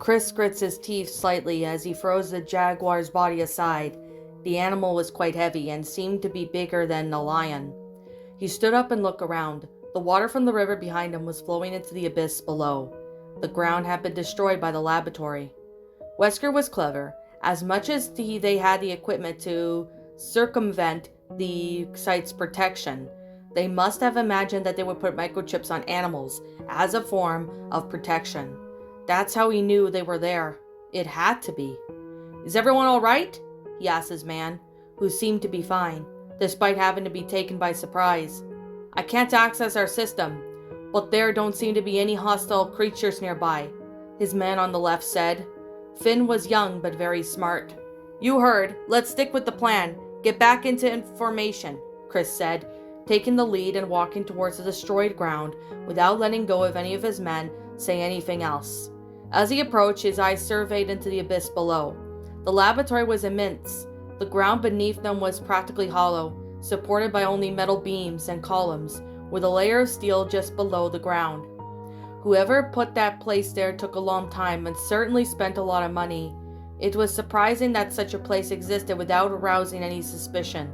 Chris grits his teeth slightly as he throws the jaguar's body aside. The animal was quite heavy and seemed to be bigger than a lion. He stood up and looked around. The water from the river behind him was flowing into the abyss below. The ground had been destroyed by the laboratory. Wesker was clever. As much as they had the equipment to circumvent the site's protection, they must have imagined that they would put microchips on animals as a form of protection. That's how he knew they were there. It had to be. "Is everyone all right?" he asked his man, who seemed to be fine, despite having to be taken by surprise. "I can't access our system, but there don't seem to be any hostile creatures nearby," his man on the left said. Finn was young but very smart. "You heard. Let's stick with the plan. Get back into formation," Chris said, taking the lead and walking towards the destroyed ground without letting go of any of his men say anything else. As he approached, his eyes surveyed into the abyss below. The laboratory was immense. The ground beneath them was practically hollow, supported by only metal beams and columns, with a layer of steel just below the ground. Whoever put that place there took a long time and certainly spent a lot of money. It was surprising that such a place existed without arousing any suspicion.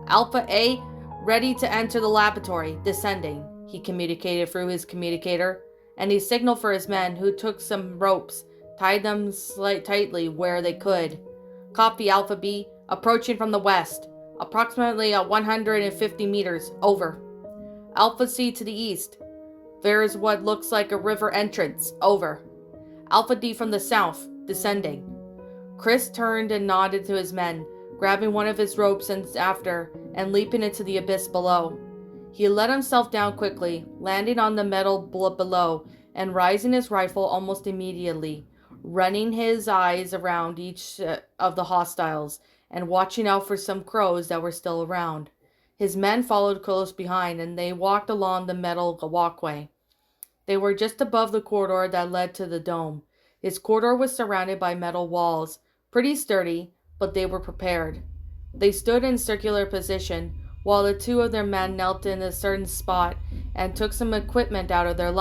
"Alpha A, ready to enter the laboratory, descending," he communicated through his communicator, and he signaled for his men, who took some ropes, tied them tightly where they could. "Copy, Alpha B, approaching from the west, approximately 150 meters, over. Alpha C to the east. There is what looks like a river entrance, over. Alpha D from the south, descending." Chris turned and nodded to his men, grabbing one of his ropes and leaping into the abyss below. He let himself down quickly, landing on the metal below and raising his rifle almost immediately, running his eyes around each of the hostiles and watching out for some crows that were still around. His men followed close behind, and they walked along the metal walkway. They were just above the corridor that led to the dome. His corridor was surrounded by metal walls, pretty sturdy, but they were prepared. They stood in circular position, while the two of their men knelt in a certain spot and took some equipment out of their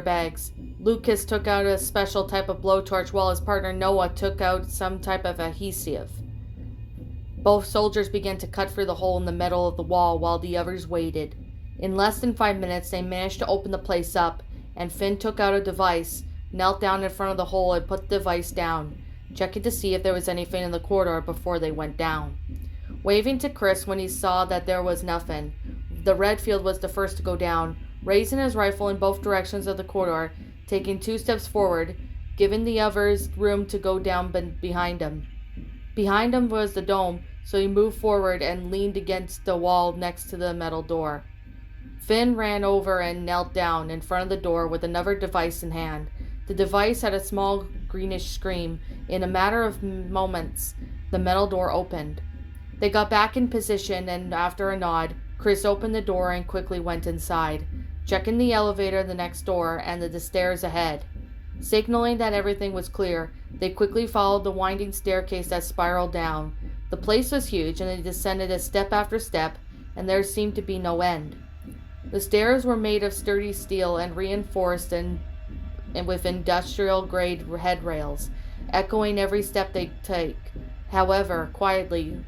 bags. Lucas took out a special type of blowtorch, while his partner Noah took out some type of adhesive. Both soldiers began to cut through the hole in the metal of the wall while the others waited. In less than 5 minutes, they managed to open the place up, and Finn took out a device, knelt down in front of the hole, and put the device down, checking to see if there was anything in the corridor before they went down. Waving to Chris when he saw that there was nothing, the Redfield was the first to go down, raising his rifle in both directions of the corridor, taking 2 steps forward, giving the others room to go down behind him. Behind him was the dome, so he moved forward and leaned against the wall next to the metal door. Finn ran over and knelt down in front of the door with another device in hand. The device had a small greenish screen. In a matter of moments, the metal door opened. They got back in position, and after a nod, Chris opened the door and quickly went inside, checking the elevator the next door and the stairs ahead. Signaling that everything was clear, they quickly followed the winding staircase that spiraled down. The place was huge, and they descended step after step, and there seemed to be no end. The stairs were made of sturdy steel and reinforced and with industrial-grade headrails, echoing every step they take, however quietly,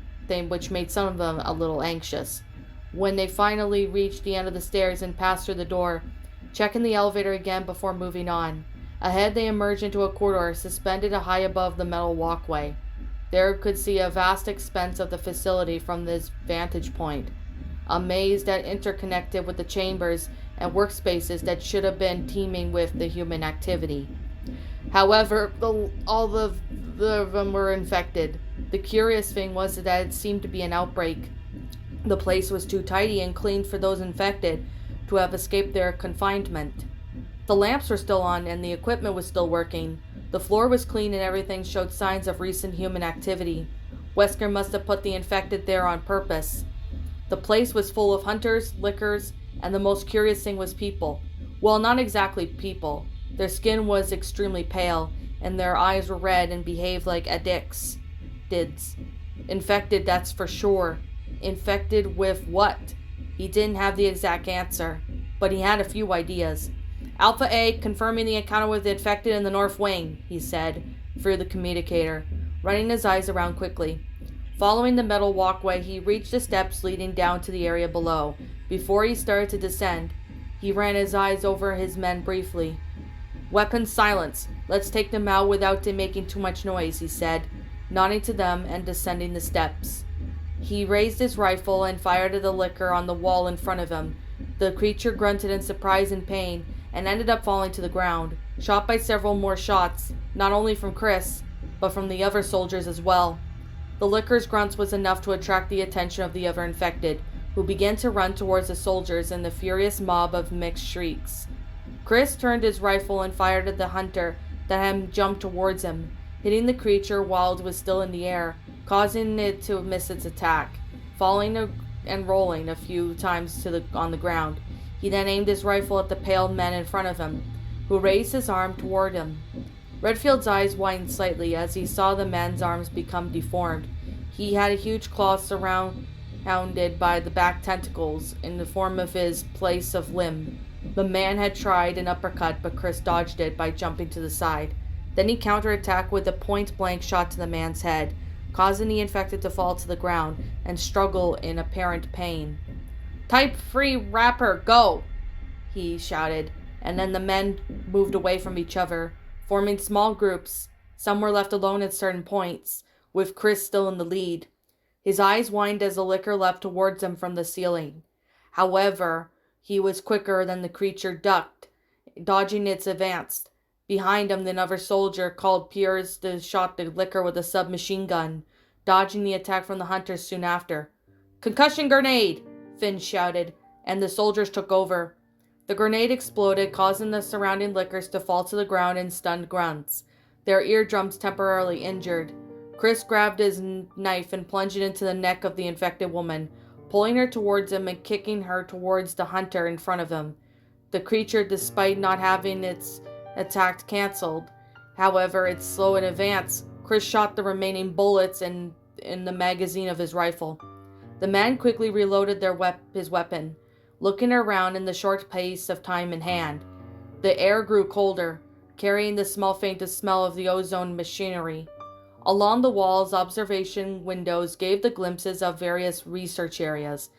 which made some of them a little anxious. When they finally reached the end of the stairs and passed through the door, checking the elevator again before moving on. Ahead, they emerged into a corridor suspended high above the metal walkway. There could see a vast expanse of the facility from this vantage point, a maze that interconnected with the chambers and workspaces that should have been teeming with the human activity. However, all of them were infected. The curious thing was that it seemed to be an outbreak. The place was too tidy and clean for those infected to have escaped their confinement. The lamps were still on and the equipment was still working. The floor was clean and everything showed signs of recent human activity. Wesker must have put the infected there on purpose. The place was full of hunters, lickers, and the most curious thing was people. Well, not exactly people. Their skin was extremely pale, and their eyes were red and behaved like addicts. Infected, that's for sure. Infected with what? He didn't have the exact answer, but he had a few ideas. Alpha A confirming the encounter with the infected in the north wing, he said through the communicator, running his eyes around quickly. Following the metal walkway, he reached the steps leading down to the area below. Before he started to descend, he ran his eyes over his men briefly. Weapons silence. Let's take them out without them making too much noise, he said, nodding to them and descending the steps. He raised his rifle and fired at the licker on the wall in front of him. The creature grunted in surprise and pain and ended up falling to the ground, shot by several more shots, not only from Chris, but from the other soldiers as well. The licker's grunts was enough to attract the attention of the other infected, who began to run towards the soldiers in the furious mob of mixed shrieks. Chris turned his rifle and fired at the hunter that had jumped towards him, hitting the creature while it was still in the air, causing it to miss its attack, falling and rolling a few times on the ground. He then aimed his rifle at the pale man in front of him, who raised his arm toward him. Redfield's eyes widened slightly as he saw the man's arms become deformed. He had a huge claw surrounded by the back tentacles in the form of his place of limb. The man had tried an uppercut, but Chris dodged it by jumping to the side. Then he counterattacked with a point-blank shot to the man's head, causing the infected to fall to the ground and struggle in apparent pain. "Type free rapper, go!" he shouted, and then the men moved away from each other, forming small groups. Some were left alone at certain points, with Chris still in the lead. His eyes widened as the licker leapt towards him from the ceiling. However, he was quicker than the creature ducked, dodging its advance. Behind him, another soldier called Piers to shot the licker with a submachine gun, dodging the attack from the hunters soon after. "Concussion grenade!" Finn shouted, and the soldiers took over. The grenade exploded, causing the surrounding lickers to fall to the ground in stunned grunts, their eardrums temporarily injured. Chris grabbed his knife and plunged it into the neck of the infected woman, pulling her towards him and kicking her towards the hunter in front of him. The creature, despite not having its attack cancelled, however, it's slow in advance. Chris shot the remaining bullets in the magazine of his rifle. The man quickly reloaded his weapon, looking around in the short pace of time in hand. The air grew colder, carrying the faint smell of the ozone machinery. Along the walls, observation windows gave the glimpses of various research areas,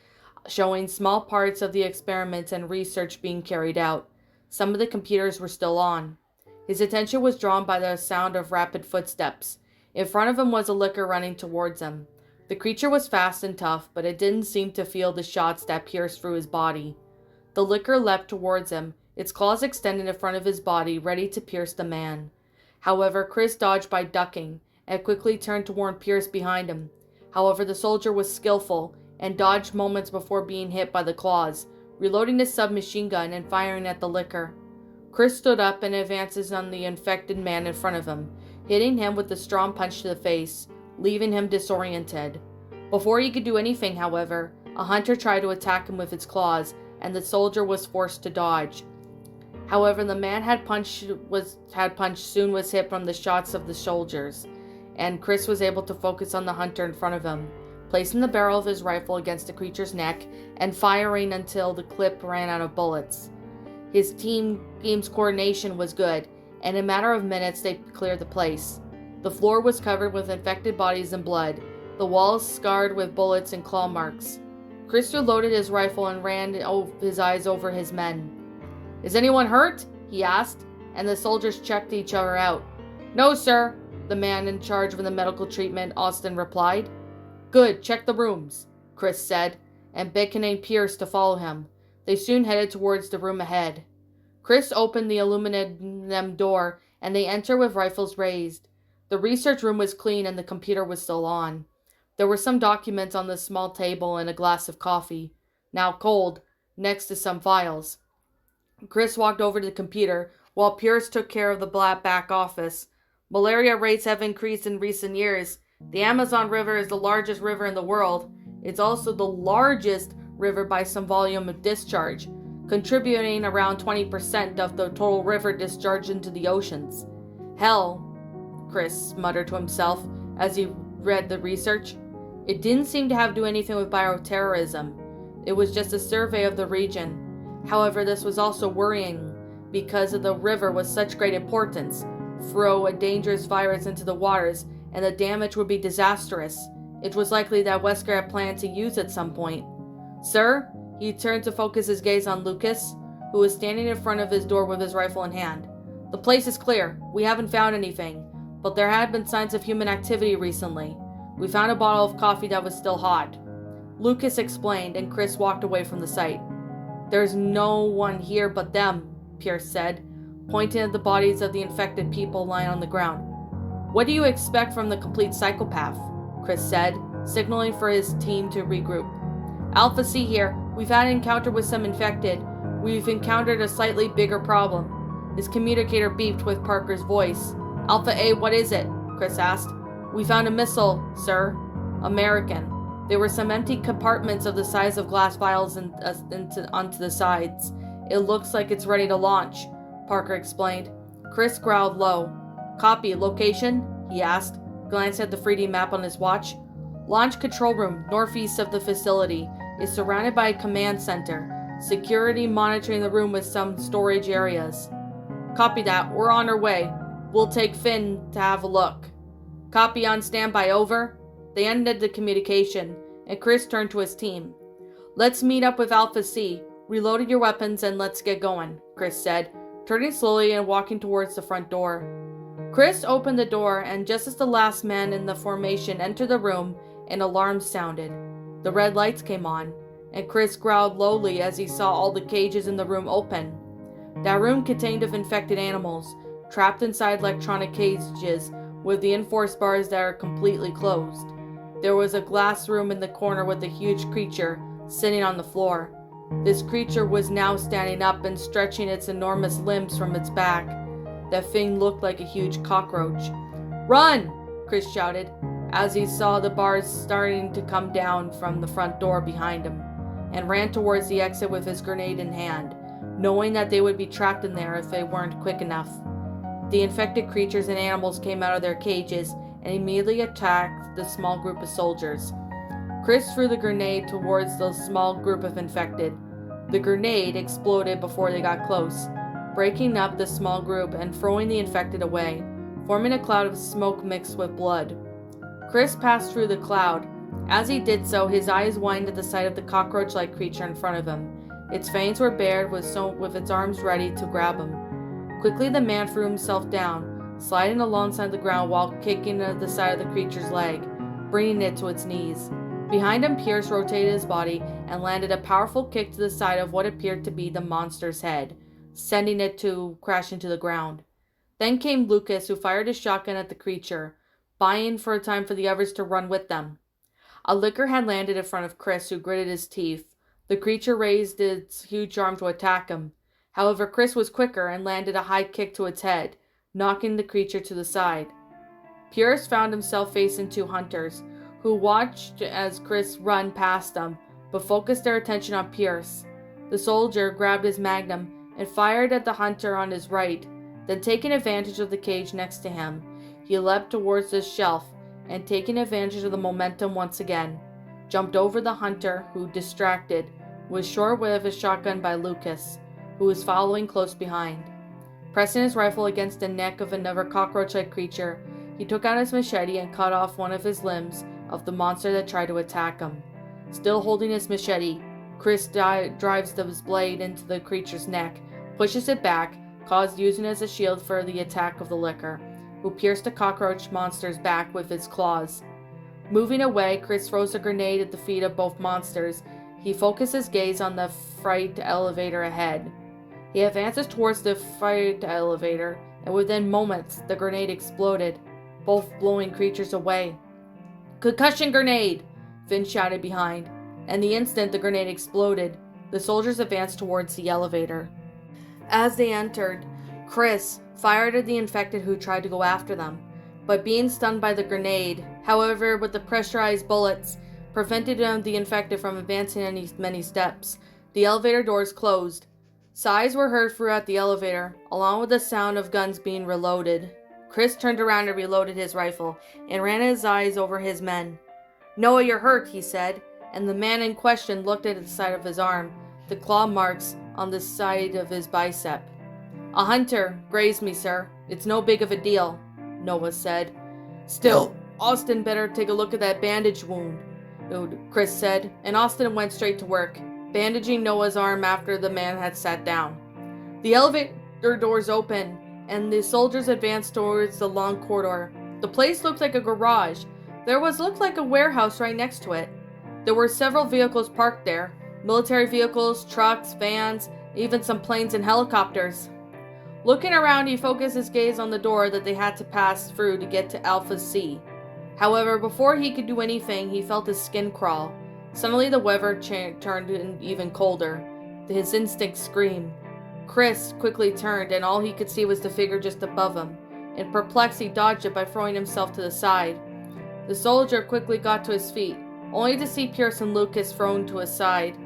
showing small parts of the experiments and research being carried out. Some of the computers were still on. His attention was drawn by the sound of rapid footsteps. In front of him was a licker running towards him. The creature was fast and tough, but it didn't seem to feel the shots that pierced through his body. The licker leapt towards him, its claws extended in front of his body, ready to pierce the man. However, Chris dodged by ducking, and quickly turned to warn Pierce behind him. However, the soldier was skillful, and dodged moments before being hit by the claws, reloading his submachine gun and firing at the licker. Chris stood up and advances on the infected man in front of him, hitting him with a strong punch to the face, leaving him disoriented. Before he could do anything, however, a hunter tried to attack him with its claws, and the soldier was forced to dodge. However, the man had punched soon was hit from the shots of the soldiers, and Chris was able to focus on the hunter in front of him, placing the barrel of his rifle against the creature's neck and firing until the clip ran out of bullets. His team's coordination was good, and in a matter of minutes they cleared the place. The floor was covered with infected bodies and blood, the walls scarred with bullets and claw marks. Chris reloaded his rifle and ran his eyes over his men. "Is anyone hurt?" he asked, and the soldiers checked each other out. "No, sir," the man in charge of the medical treatment, Austin, replied. "Good, check the rooms," Chris said, and beckoning Pierce to follow him. They soon headed towards the room ahead. Chris opened the aluminum door, and they entered with rifles raised. The research room was clean and the computer was still on. There were some documents on the small table and a glass of coffee, now cold, next to some files. Chris walked over to the computer, while Pierce took care of the back office. "Malaria rates have increased in recent years. The Amazon River is the largest river in the world. It's also the largest river by some volume of discharge, contributing around 20% of the total river discharge into the oceans. Hell," Chris muttered to himself as he read the research. It didn't seem to have to do anything with bioterrorism. It was just a survey of the region. However, this was also worrying, because of the river was such great importance, throw a dangerous virus into the waters, and the damage would be disastrous. It was likely that Wesker had planned to use at some point. Sir? He turned to focus his gaze on Lucas, who was standing in front of his door with his rifle in hand. The place is clear. We haven't found anything, but there had been signs of human activity recently. We found a bottle of coffee that was still hot. Lucas explained, and Chris walked away from the site. There's no one here but them, Pierce said, pointing at the bodies of the infected people lying on the ground. What do you expect from the complete psychopath? Chris said, signaling for his team to regroup. Alpha C here. We've had an encounter with some infected. We've encountered a slightly bigger problem. His communicator beeped with Parker's voice. Alpha A, what is it? Chris asked. We found a missile, sir. American. There were some empty compartments of the size of glass vials onto the sides. It looks like it's ready to launch, Parker explained. Chris growled low. Copy. Location? He asked, glancing at the 3D map on his watch. Launch control room, northeast of the facility, is surrounded by a command center. Security monitoring the room with some storage areas. Copy that. We're on our way. We'll take Finn to have a look. Copy on standby. Over. They ended the communication, and Chris turned to his team. Let's meet up with Alpha C. Reload your weapons and let's get going, Chris said, turning slowly and walking towards the front door. Chris opened the door, and just as the last man in the formation entered the room, an alarm sounded. The red lights came on, and Chris growled lowly as he saw all the cages in the room open. That room contained of infected animals, trapped inside electronic cages with the enforced bars that are completely closed. There was a glass room in the corner with a huge creature sitting on the floor. This creature was now standing up and stretching its enormous limbs from its back. That thing looked like a huge cockroach. Run! Chris shouted, as he saw the bars starting to come down from the front door behind him, and ran towards the exit with his grenade in hand, knowing that they would be trapped in there if they weren't quick enough. The infected creatures and animals came out of their cages and immediately attacked the small group of soldiers. Chris threw the grenade towards the small group of infected. The grenade exploded before they got close, breaking up the small group and throwing the infected away, forming a cloud of smoke mixed with blood. Chris passed through the cloud. As he did so, his eyes widened at the sight of the cockroach-like creature in front of him. Its fangs were bared with its arms ready to grab him. Quickly the man threw himself down, sliding alongside the ground while kicking at the side of the creature's leg, bringing it to its knees. Behind him, Pierce rotated his body and landed a powerful kick to the side of what appeared to be the monster's head, sending it to crash into the ground. Then came Lucas, who fired his shotgun at the creature, buying for a time for the others to run with them. A licker had landed in front of Chris, who gritted his teeth. The creature raised its huge arm to attack him. However, Chris was quicker and landed a high kick to its head, knocking the creature to the side. Pierce found himself facing two hunters, who watched as Chris ran past them, but focused their attention on Pierce. The soldier grabbed his magnum and fired at the hunter on his right. Then, taking advantage of the cage next to him, he leapt towards the shelf and, taking advantage of the momentum once again, jumped over the hunter, who, distracted, was short with his shotgun by Lucas, who was following close behind. Pressing his rifle against the neck of another cockroach-like creature, he took out his machete and cut off one of his limbs of the monster that tried to attack him. Still holding his machete, Chris drives his blade into the creature's neck, pushes it back, using it as a shield for the attack of the licker, who pierced the cockroach monster's back with its claws. Moving away, Chris throws a grenade at the feet of both monsters. He focused his gaze on the freight elevator ahead. He advances towards the freight elevator, and within moments, the grenade exploded, both blowing creatures away. Concussion grenade! Finn shouted behind, and the instant the grenade exploded, the soldiers advanced towards the elevator. As they entered, Chris fired at the infected who tried to go after them, but being stunned by the grenade, however, with the pressurized bullets, prevented the infected from advancing many steps. The elevator doors closed. Sighs were heard throughout the elevator, along with the sound of guns being reloaded. Chris turned around and reloaded his rifle, and ran his eyes over his men. Noah, you're hurt, he said, and the man in question looked at the side of his arm, the claw marks on the side of his bicep. A hunter grazed me, sir. It's no big of a deal, Noah said. Still, Austin better take a look at that bandage wound, Chris said, and Austin went straight to work, bandaging Noah's arm after the man had sat down. The elevator doors opened, and the soldiers advanced towards the long corridor. The place looked like a garage. There looked like a warehouse right next to it. There were several vehicles parked there. Military vehicles, trucks, vans, even some planes and helicopters. Looking around, he focused his gaze on the door that they had to pass through to get to Alpha C. However, before he could do anything, he felt his skin crawl. Suddenly the weather turned even colder. His instincts screamed. Chris quickly turned, and all he could see was the figure just above him. In perplexed, he dodged it by throwing himself to the side. The soldier quickly got to his feet, only to see Pierce and Lucas thrown to his side,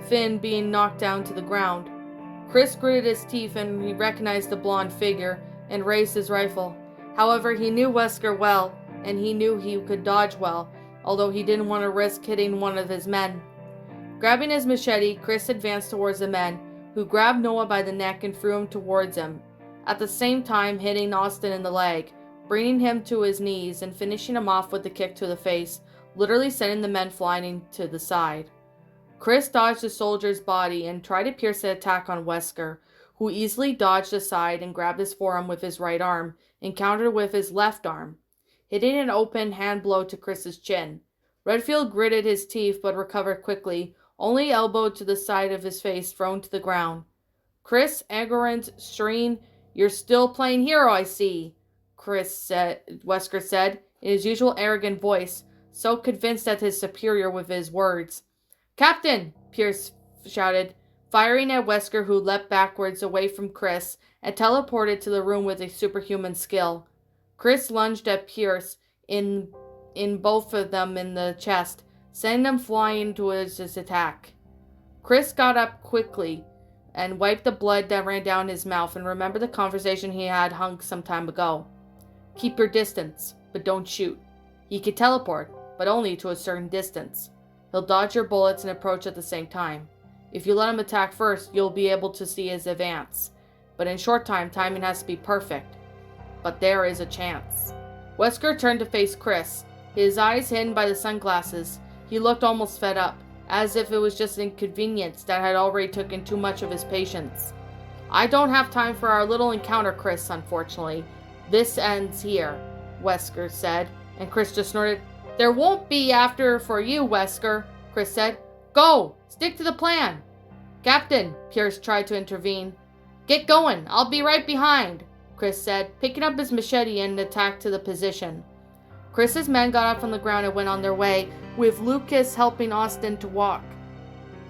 Finn being knocked down to the ground. Chris gritted his teeth and he recognized the blonde figure and raised his rifle. However, he knew Wesker well, and he knew he could dodge well, although he didn't want to risk hitting one of his men. Grabbing his machete, Chris advanced towards the men, who grabbed Noah by the neck and threw him towards him, at the same time hitting Austin in the leg, bringing him to his knees and finishing him off with a kick to the face, literally sending the men flying to the side. Chris dodged the soldier's body and tried to pierce the attack on Wesker, who easily dodged aside and grabbed his forearm with his right arm and countered with his left arm, hitting an open hand blow to Chris's chin. Redfield gritted his teeth but recovered quickly, only elbowed to the side of his face, thrown to the ground. Chris Agorant shrieked, "You're still playing hero, I see," Wesker said, in his usual arrogant voice, so convinced at his superior with his words. "Captain!" Pierce shouted, firing at Wesker, who leapt backwards away from Chris and teleported to the room with a superhuman skill. Chris lunged at Pierce in both of them in the chest, sending them flying towards his attack. Chris got up quickly and wiped the blood that ran down his mouth and remembered the conversation he had hung some time ago. Keep your distance, but don't shoot. He can teleport, but only to a certain distance. He'll dodge your bullets and approach at the same time. If you let him attack first, you'll be able to see his advance. But in short time, timing has to be perfect. But there is a chance. Wesker turned to face Chris, his eyes hidden by the sunglasses. He looked almost fed up, as if it was just an inconvenience that had already taken too much of his patience. I don't have time for our little encounter, Chris, unfortunately. This ends here, Wesker said, and Chris just snorted. There won't be after for you, Wesker, Chris said. Go! Stick to the plan! Captain, Pierce tried to intervene. Get going! I'll be right behind, Chris said, picking up his machete and attacked to the position. Chris's men got up from the ground and went on their way, with Lucas helping Austin to walk.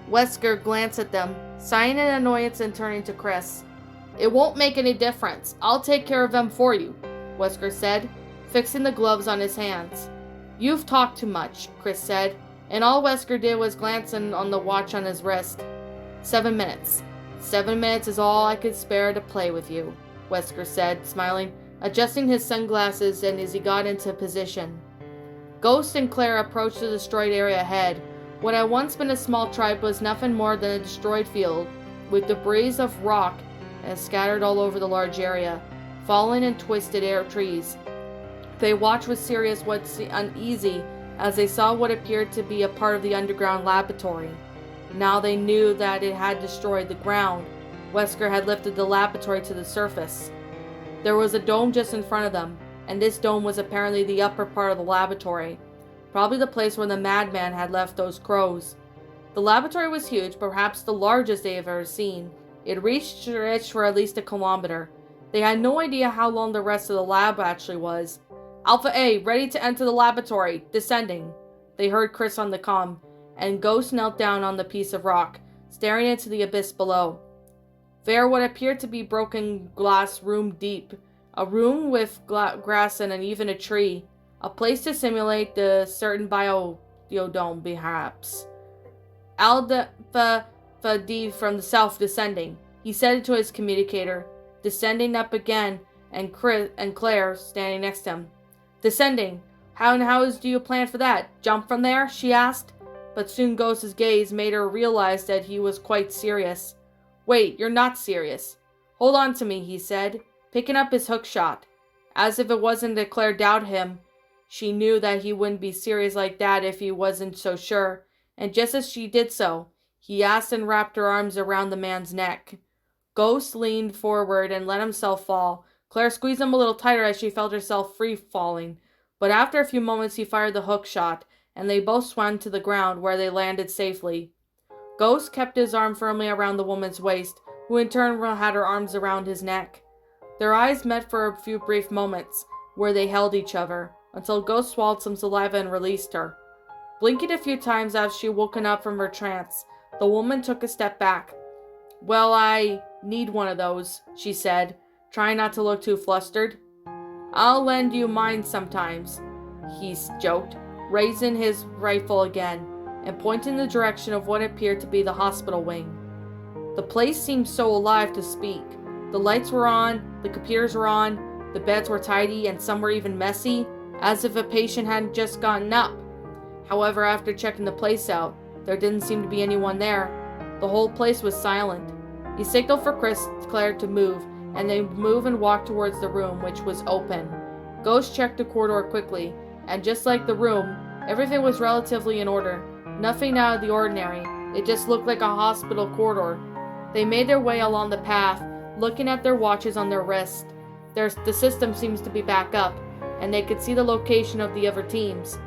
Wesker glanced at them, sighing in annoyance and turning to Chris. It won't make any difference. I'll take care of them for you, Wesker said, fixing the gloves on his hands. You've talked too much, Chris said, and all Wesker did was glance on the watch on his wrist. 7 minutes. 7 minutes is all I could spare to play with you, Wesker said, smiling, adjusting his sunglasses and as he got into position. Ghost and Claire approached the destroyed area ahead. What had once been a small tribe was nothing more than a destroyed field, with debris of rock scattered all over the large area, fallen and twisted trees. They watched with serious but uneasy as they saw what appeared to be a part of the underground laboratory. Now they knew that it had destroyed the ground. Wesker had lifted the laboratory to the surface. There was a dome just in front of them, and this dome was apparently the upper part of the laboratory, probably the place where the madman had left those crows. The laboratory was huge, perhaps the largest they had ever seen. It stretched for at least a kilometer. They had no idea how long the rest of the lab actually was. Alpha A, ready to enter the laboratory. Descending. They heard Chris on the comm, and Ghost knelt down on the piece of rock, staring into the abyss below. There what appeared to be broken glass room deep, a room with grass and even a tree, a place to simulate the certain biodome perhaps. Alpha D from the south descending. He said it to his communicator, descending up again, and Chris and Claire standing next to him. Descending. How do you plan for that? Jump from there? She asked. But soon Ghost's gaze made her realize that he was quite serious. Wait, you're not serious. "Hold on to me," he said, picking up his hook shot. As if it wasn't that Claire doubted him, she knew that he wouldn't be serious like that if he wasn't so sure, and just as she did so, he asked and wrapped her arms around the man's neck. Ghost leaned forward and let himself fall. Claire squeezed him a little tighter as she felt herself free falling, but after a few moments he fired the hook shot, and they both swam to the ground, where they landed safely. Ghost kept his arm firmly around the woman's waist, who in turn had her arms around his neck. Their eyes met for a few brief moments, where they held each other, until Ghost swallowed some saliva and released her. Blinking a few times as she woken up from her trance, the woman took a step back. "Well, I need one of those," she said, trying not to look too flustered. "I'll lend you mine sometimes," he joked, raising his rifle again, and pointing in the direction of what appeared to be the hospital wing. The place seemed so alive to speak. The lights were on, the computers were on, the beds were tidy, and some were even messy, as if a patient hadn't just gotten up. However, after checking the place out, there didn't seem to be anyone there. The whole place was silent. He signaled for Claire to move, and they moved and walked towards the room, which was open. Ghost checked the corridor quickly, and just like the room, everything was relatively in order. Nothing out of the ordinary. It just looked like a hospital corridor. They made their way along the path, looking at their watches on their wrist. The system seems to be back up, and they could see the location of the other teams.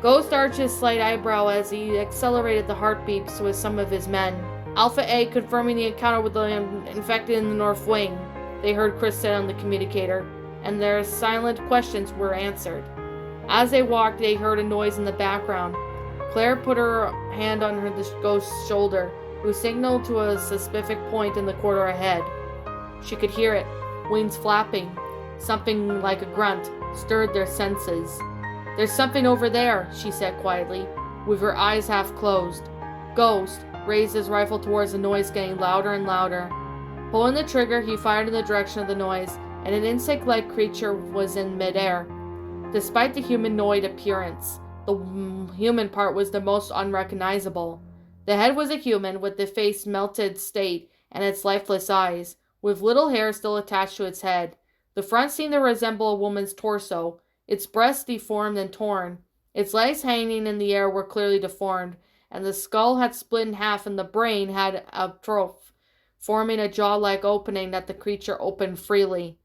Ghost arched his slight eyebrow as he accelerated the heartbeats with some of his men. Alpha A confirming the encounter with the infected in the North Wing, they heard Chris say on the communicator, and their silent questions were answered. As they walked, they heard a noise in the background. Claire put her hand on the ghost's shoulder, who signaled to a specific point in the corridor ahead. She could hear it, wings flapping. Something like a grunt stirred their senses. "There's something over there," she said quietly, with her eyes half closed. Ghost raised his rifle towards the noise, getting louder and louder. Pulling the trigger, he fired in the direction of the noise, and an insect-like creature was in midair. Despite the humanoid appearance, the human part was the most unrecognizable. The head was a human, with the face melted state and its lifeless eyes, with little hair still attached to its head. The front seemed to resemble a woman's torso, its breasts deformed and torn. Its legs hanging in the air were clearly deformed, and the skull had split in half and the brain had atrophied, forming a jaw-like opening that the creature opened freely.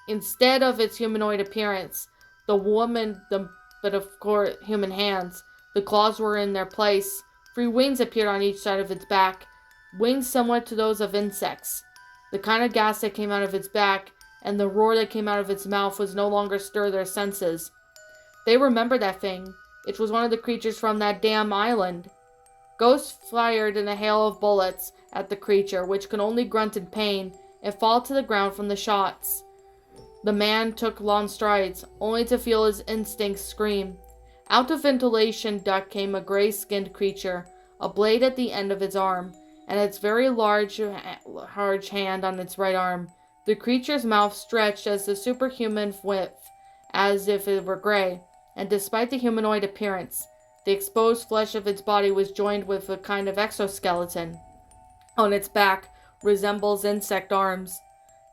Instead of its humanoid appearance, but of course human hands, the claws were in their place. 3 wings appeared on each side of its back, wings similar to those of insects. The kind of gas that came out of its back and the roar that came out of its mouth was no longer stir their senses. They remembered that thing. It was one of the creatures from that damn island. Ghost fired in a hail of bullets at the creature, which could only grunt in pain and fall to the ground from the shots. The man took long strides, only to feel his instincts scream. Out of ventilation duct came a gray-skinned creature, a blade at the end of its arm, and its very large hand on its right arm. The creature's mouth stretched as the superhuman width, as if it were gray, and despite the humanoid appearance, the exposed flesh of its body was joined with a kind of exoskeleton. On its back resembles insect arms.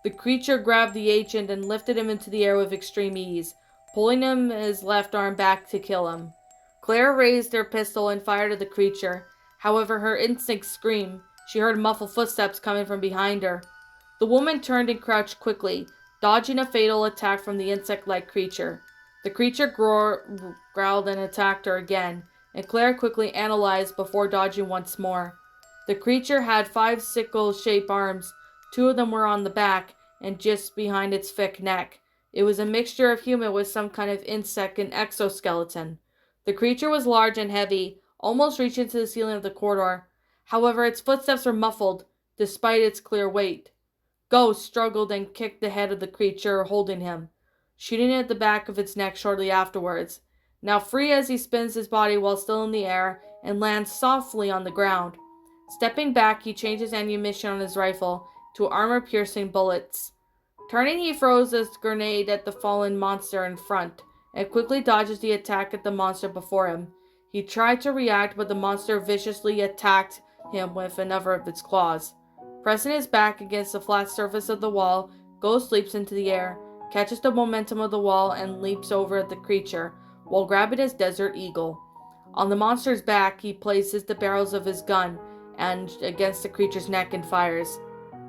The creature grabbed the agent and lifted him into the air with extreme ease, pulling his left arm back to kill him. Claire raised her pistol and fired at the creature. However, her instincts screamed. She heard muffled footsteps coming from behind her. The woman turned and crouched quickly, dodging a fatal attack from the insect-like creature. The creature growled and attacked her again, and Claire quickly analyzed before dodging once more. The creature had 5 sickle-shaped arms. 2 of them were on the back and just behind its thick neck. It was a mixture of human with some kind of insect and exoskeleton. The creature was large and heavy, almost reaching to the ceiling of the corridor. However, its footsteps were muffled, despite its clear weight. Ghost struggled and kicked the head of the creature holding him, shooting at the back of its neck shortly afterwards, now free as he spins his body while still in the air and lands softly on the ground. Stepping back, he changed his ammunition on his rifle to armor-piercing bullets. Turning, he throws a grenade at the fallen monster in front, and quickly dodges the attack at the monster before him. He tried to react, but the monster viciously attacked him with another of its claws. Pressing his back against the flat surface of the wall, Ghost leaps into the air, catches the momentum of the wall, and leaps over at the creature, while grabbing his desert eagle. On the monster's back, he places the barrels of his gun and against the creature's neck and fires.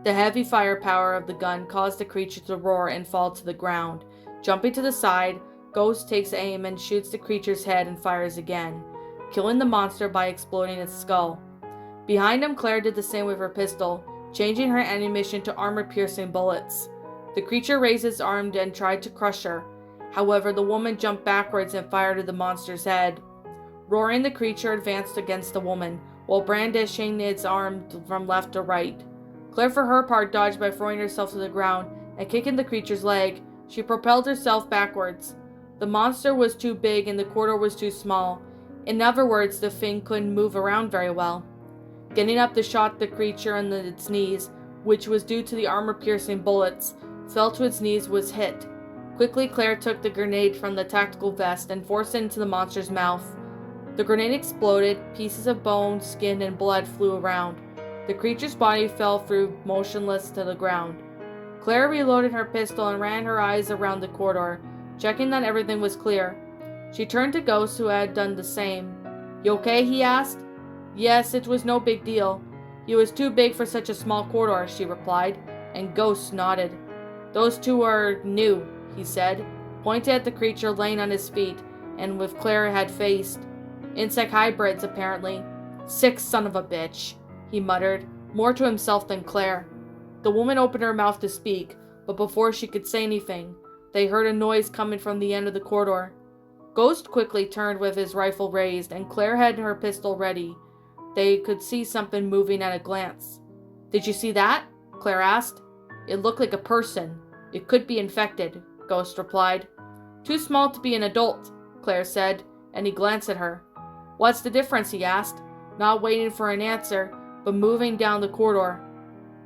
The heavy firepower of the gun caused the creature to roar and fall to the ground. Jumping to the side, Ghost takes aim and shoots the creature's head and fires again, killing the monster by exploding its skull. Behind him, Claire did the same with her pistol, changing her ammunition to armor-piercing bullets. The creature raised its arm and tried to crush her. However, the woman jumped backwards and fired at the monster's head. Roaring, the creature advanced against the woman, while brandishing its arm from left to right. Claire, for her part, dodged by throwing herself to the ground and kicking the creature's leg. She propelled herself backwards. The monster was too big and the corridor was too small. In other words, the thing couldn't move around very well. Getting up to shot the creature on its knees, which was due to the armor-piercing bullets, fell to its knees, was hit. Quickly, Claire took the grenade from the tactical vest and forced it into the monster's mouth. The grenade exploded, pieces of bone, skin, and blood flew around. The creature's body fell through, motionless, to the ground. Claire reloaded her pistol and ran her eyes around the corridor, checking that everything was clear. She turned to Ghost, who had done the same. "You okay?" he asked. "Yes, it was no big deal. He was too big for such a small corridor," she replied, and Ghost nodded. "Those two are new," he said, pointing at the creature laying on his feet, and with Claire had faced. "Insect hybrids, apparently. Sick son of a bitch," he muttered, more to himself than Claire. The woman opened her mouth to speak, but before she could say anything, they heard a noise coming from the end of the corridor. Ghost quickly turned with his rifle raised, and Claire had her pistol ready. They could see something moving at a glance. "Did you see that?" Claire asked. "It looked like a person. It could be infected," Ghost replied. "Too small to be an adult," Claire said, and he glanced at her. "What's the difference?" he asked, not waiting for an answer, but moving down the corridor.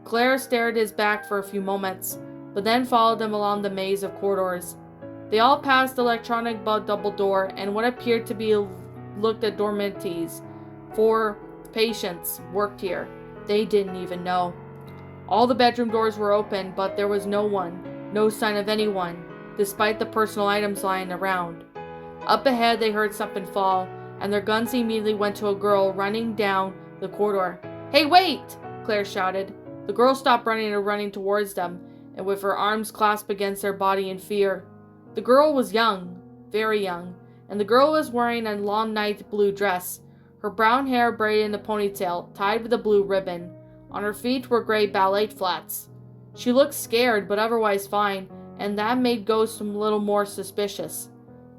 Claire stared at his back for a few moments, but then followed him along the maze of corridors. They all passed the electronic double door and what appeared to be looked at dormitories. 4 patients worked here. They didn't even know. All the bedroom doors were open, but there was no one, no sign of anyone, despite the personal items lying around. Up ahead, they heard something fall, and their guns immediately went to a girl running down the corridor. "Hey, wait!" Claire shouted. The girl stopped running and running towards them, and with her arms clasped against their body in fear. The girl was young, very young, and the girl was wearing a long night blue dress, her brown hair braided in a ponytail, tied with a blue ribbon. On her feet were gray ballet flats. She looked scared, but otherwise fine, and that made Ghost a little more suspicious.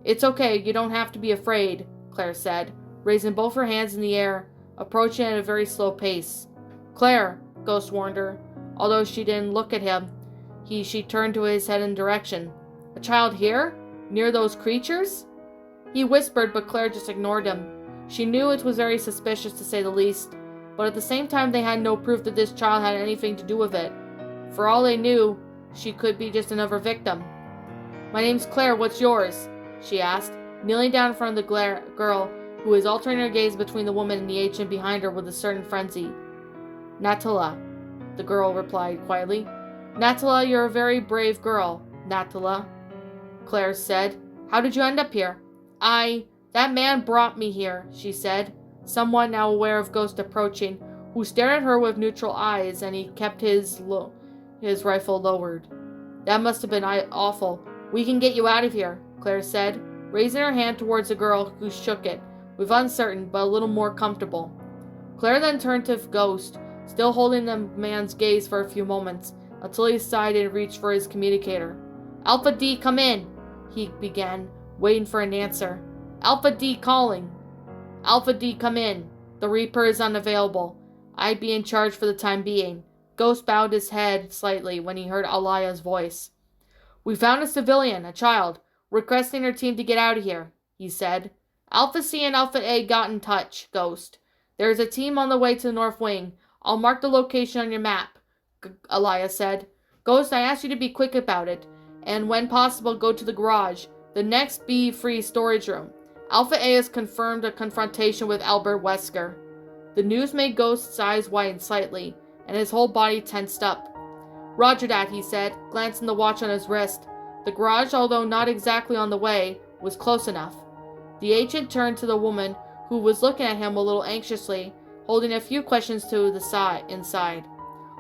"It's okay, you don't have to be afraid," Claire said, raising both her hands in the air, approaching at a very slow pace. "Claire," Ghost warned her. Although she didn't look at him, she turned to his head in direction. "A child here? Near those creatures?" He whispered, but Claire just ignored him. She knew it was very suspicious, to say the least, but at the same time they had no proof that this child had anything to do with it. For all they knew, she could be just another victim. "My name's Claire, what's yours?" she asked, kneeling down in front of the girl, who was alternating her gaze between the woman and the agent behind her with a certain frenzy. "Natala," the girl replied quietly. "Natala, you're a very brave girl, Natala," Claire said. "How did you end up here?" That man brought me here," she said, somewhat now aware of Ghost approaching, who stared at her with neutral eyes, and he kept his rifle lowered. "That must have been awful. We can get you out of here," Claire said, raising her hand towards the girl, who shook it, with uncertain but a little more comfortable. Claire then turned to Ghost, still holding the man's gaze for a few moments, until he sighed and reached for his communicator. "Alpha D, come in," he began, waiting for an answer. "Alpha D calling." "Alpha D, come in. The Reaper is unavailable. I'd be in charge for the time being." Ghost bowed his head slightly when he heard Alaya's voice. "We found a civilian, a child, requesting her team to get out of here," he said. "Alpha C and Alpha A got in touch, Ghost. There is a team on the way to the North Wing. I'll mark the location on your map," Alaya said. "Ghost, I ask you to be quick about it, and when possible go to the garage, the next B-free storage room. Alpha A has confirmed a confrontation with Albert Wesker." The news made Ghost's eyes widen slightly, and his whole body tensed up. "Roger that," he said, glancing at the watch on his wrist. The garage, although not exactly on the way, was close enough. The agent turned to the woman, who was looking at him a little anxiously, holding a few questions to the side inside.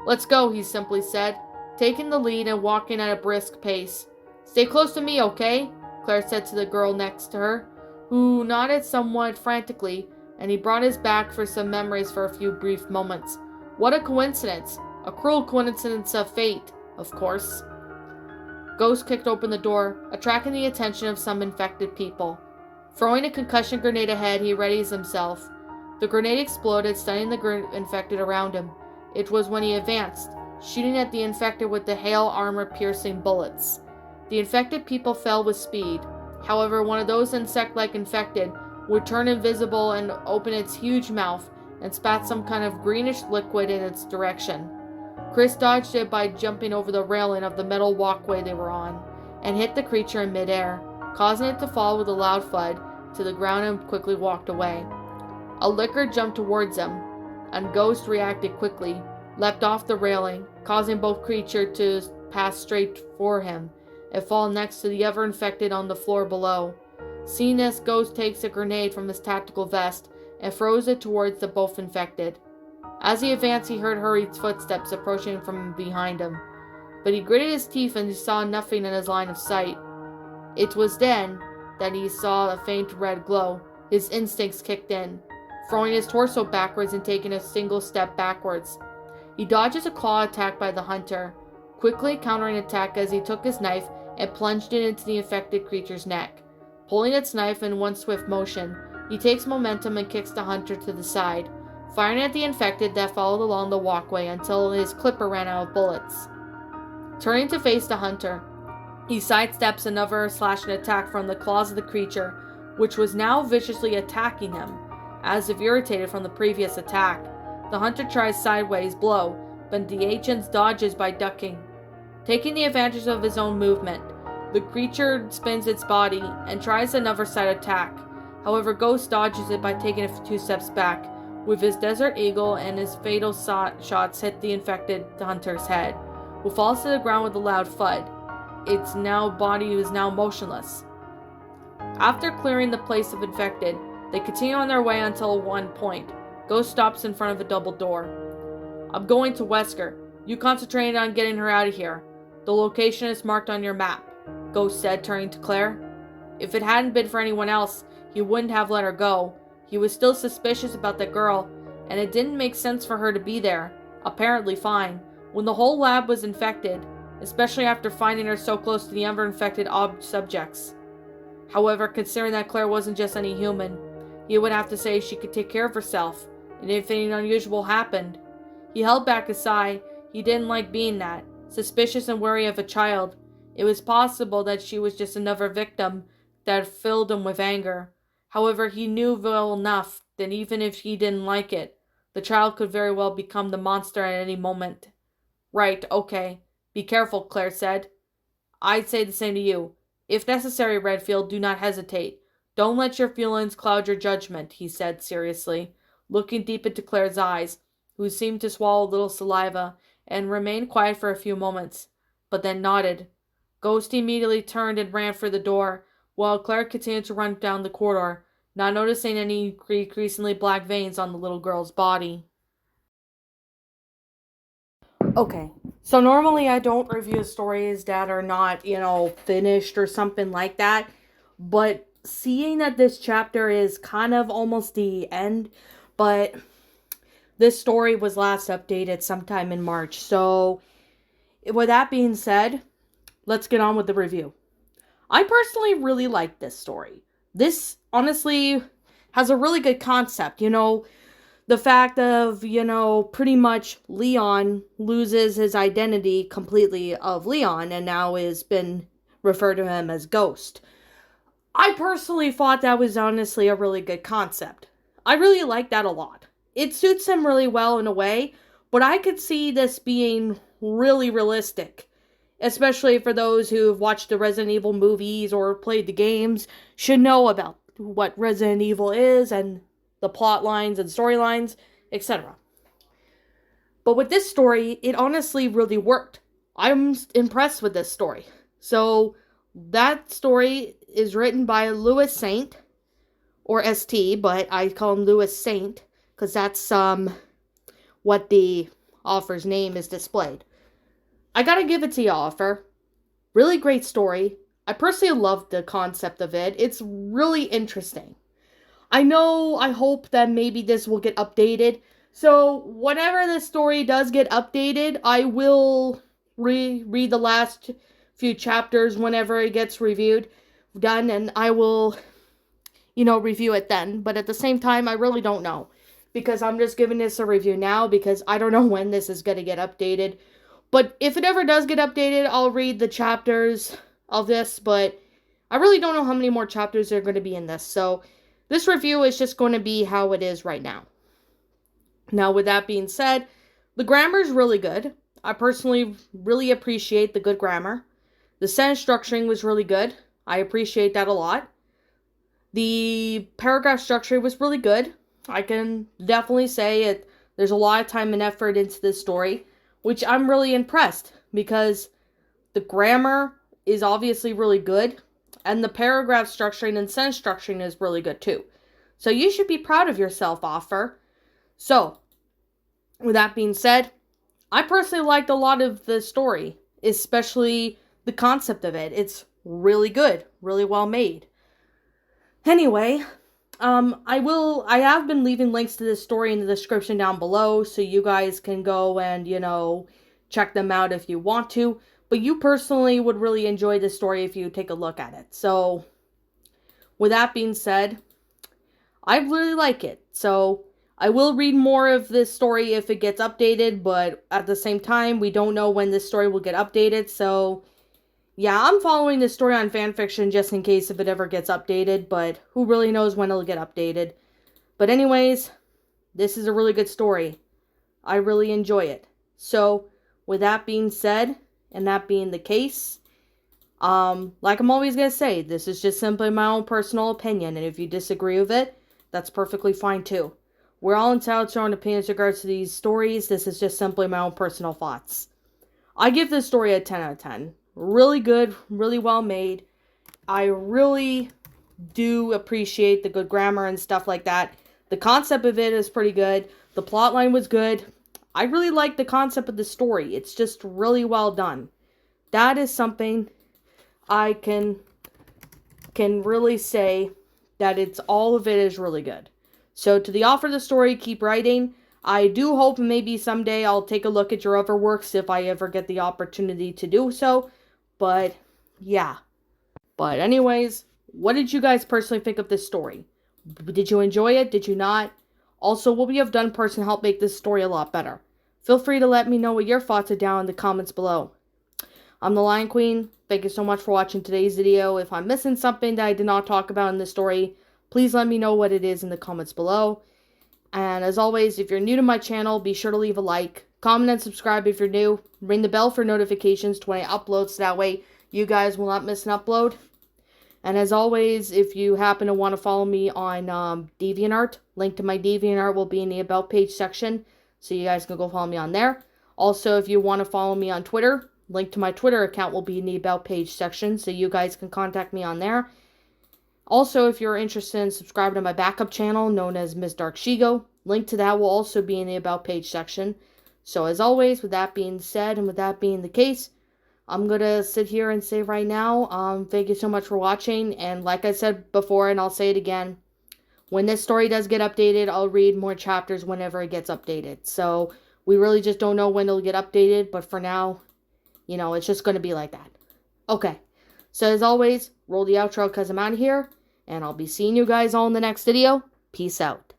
"Let's go," he simply said, taking the lead and walking at a brisk pace. "Stay close to me, okay?" Claire said to the girl next to her, who nodded somewhat frantically, and he brought his back for some memories for a few brief moments. What a coincidence! A cruel coincidence of fate, of course. Ghost kicked open the door, attracting the attention of some infected people. Throwing a concussion grenade ahead, he readies himself. The grenade exploded, stunning the infected around him. It was when he advanced, shooting at the infected with the hail armor-piercing bullets. The infected people fell with speed. However, one of those insect-like infected would turn invisible and open its huge mouth and spat some kind of greenish liquid in its direction. Chris dodged it by jumping over the railing of the metal walkway they were on and hit the creature in midair, causing it to fall with a loud thud to the ground and quickly walked away. A licker jumped towards him, and Ghost reacted quickly, leapt off the railing, causing both creatures to pass straight for him and fall next to the other infected on the floor below. Seeing this, Ghost takes a grenade from his tactical vest and throws it towards the both infected. As he advanced, he heard hurried footsteps approaching from behind him, but he gritted his teeth and he saw nothing in his line of sight. It was then that he saw a faint red glow. His instincts kicked in, throwing his torso backwards and taking a single step backwards. He dodges a claw attack by the hunter, quickly countering attack as he took his knife and plunged it into the infected creature's neck. Pulling its knife in one swift motion, he takes momentum and kicks the hunter to the side, firing at the infected that followed along the walkway until his clipper ran out of bullets. Turning to face the hunter, he sidesteps another slashing attack from the claws of the creature, which was now viciously attacking him. As if irritated from the previous attack, the hunter tries sideways blow, but the agent dodges by ducking. Taking the advantage of his own movement, the creature spins its body and tries another side attack. However, Ghost dodges it by taking a 2 steps back, with his Desert Eagle and his fatal shots hit the infected hunter's head, who falls to the ground with a loud thud. Its body is now motionless. After clearing the place of infected, they continue on their way until one point. Ghost stops in front of a double door. "I'm going to Wesker. You concentrate on getting her out of here. The location is marked on your map," Ghost said, turning to Claire. If it hadn't been for anyone else, he wouldn't have let her go. He was still suspicious about that girl, and it didn't make sense for her to be there, apparently fine, when the whole lab was infected, especially after finding her so close to the other infected subjects. However, considering that Claire wasn't just any human, he would have to say she could take care of herself, and if anything unusual happened. He held back a sigh. He didn't like being that, suspicious and wary of a child. It was possible that she was just another victim that filled him with anger. However, he knew well enough that even if he didn't like it, the child could very well become the monster at any moment. "Right, okay. Be careful," Claire said. "I'd say the same to you. If necessary, Redfield, do not hesitate. Don't let your feelings cloud your judgment," he said seriously, looking deep into Claire's eyes, who seemed to swallow a little saliva, and remained quiet for a few moments, but then nodded. Ghost immediately turned and ran for the door, while Claire continued to run down the corridor, not noticing any increasingly black veins on the little girl's body. Okay, so normally I don't review stories that are not, finished or something like that, but seeing that this chapter is kind of almost the end, but this story was last updated sometime in March, so with that being said, let's get on with the review. I personally really like this story. This, honestly, has a really good concept, the fact of, pretty much Leon loses his identity completely of Leon and now has been referred to him as Ghost. I personally thought that was honestly a really good concept. I really like that a lot. It suits him really well in a way, but I could see this being really realistic, especially for those who've watched the Resident Evil movies or played the games, should know about what Resident Evil is and the plot lines and storylines, etc. But with this story, it honestly really worked. I'm impressed with this story. So that story is written by LouizSt, or ST, but I call him LouizSt because that's what the author's name is displayed. I gotta give it to you, author. Really great story. I personally love the concept of it. It's really interesting. I hope that maybe this will get updated. So, whenever this story does get updated, I will read the last few chapters whenever it gets done, and I will, review it then. But at the same time, I really don't know. Because I'm just giving this a review now because I don't know when this is going to get updated. But if it ever does get updated, I'll read the chapters of this, but I really don't know how many more chapters are going to be in this. So, this review is just going to be how it is right now. Now, with that being said, the grammar is really good. I personally really appreciate the good grammar. The sentence structuring was really good. I appreciate that a lot. The paragraph structure was really good. I can definitely say it. There's a lot of time and effort into this story, which I'm really impressed because the grammar is obviously really good, and the paragraph structuring and sentence structuring is really good too. So you should be proud of yourself, author. So, with that being said, I personally liked a lot of the story, especially the concept of it. It's really good, really well made. Anyway, I have been leaving links to this story in the description down below, so you guys can go and, check them out if you want to. But you personally would really enjoy this story if you take a look at it. So, with that being said, I really like it. So, I will read more of this story if it gets updated, but at the same time, we don't know when this story will get updated. So, yeah, I'm following this story on fanfiction just in case if it ever gets updated, but who really knows when it'll get updated. But anyways, this is a really good story. I really enjoy it. So, with that being said, and that being the case, like I'm always going to say, this is just simply my own personal opinion, and if you disagree with it, that's perfectly fine too. We're all entitled to our own opinions in regards to these stories. This is just simply my own personal thoughts. I give this story a 10 out of 10. Really good, really well made. I really do appreciate the good grammar and stuff like that. The concept of it is pretty good. The plot line was good. I really like the concept of the story. It's just really well done. That is something I can really say that all of it is really good. So to the author of the story, keep writing. I do hope maybe someday I'll take a look at your other works if I ever get the opportunity to do so. But yeah. But anyways, what did you guys personally think of this story? Did you enjoy it? Did you not? Also, what we have done personally to help make this story a lot better? Feel free to let me know what your thoughts are down in the comments below. I'm the Lion Queen. Thank you so much for watching today's video. If I'm missing something that I did not talk about in this story, please let me know what it is in the comments below. And as always, if you're new to my channel, be sure to leave a like, comment, and subscribe if you're new. Ring the bell for notifications to when I upload so that way you guys will not miss an upload. And as always, if you happen to want to follow me on DeviantArt, link to my DeviantArt will be in the About page section, so you guys can go follow me on there. Also, if you want to follow me on Twitter, link to my Twitter account will be in the About page section, so you guys can contact me on there. Also, if you're interested in subscribing to my backup channel, known as Ms. Dark Shigo, link to that will also be in the About page section. So as always, with that being said, and with that being the case, I'm going to sit here and say right now, thank you so much for watching, and like I said before, and I'll say it again, when this story does get updated, I'll read more chapters whenever it gets updated. So, we really just don't know when it'll get updated, but for now, it's just going to be like that. Okay, so as always, roll the outro because I'm out of here, and I'll be seeing you guys all in the next video. Peace out.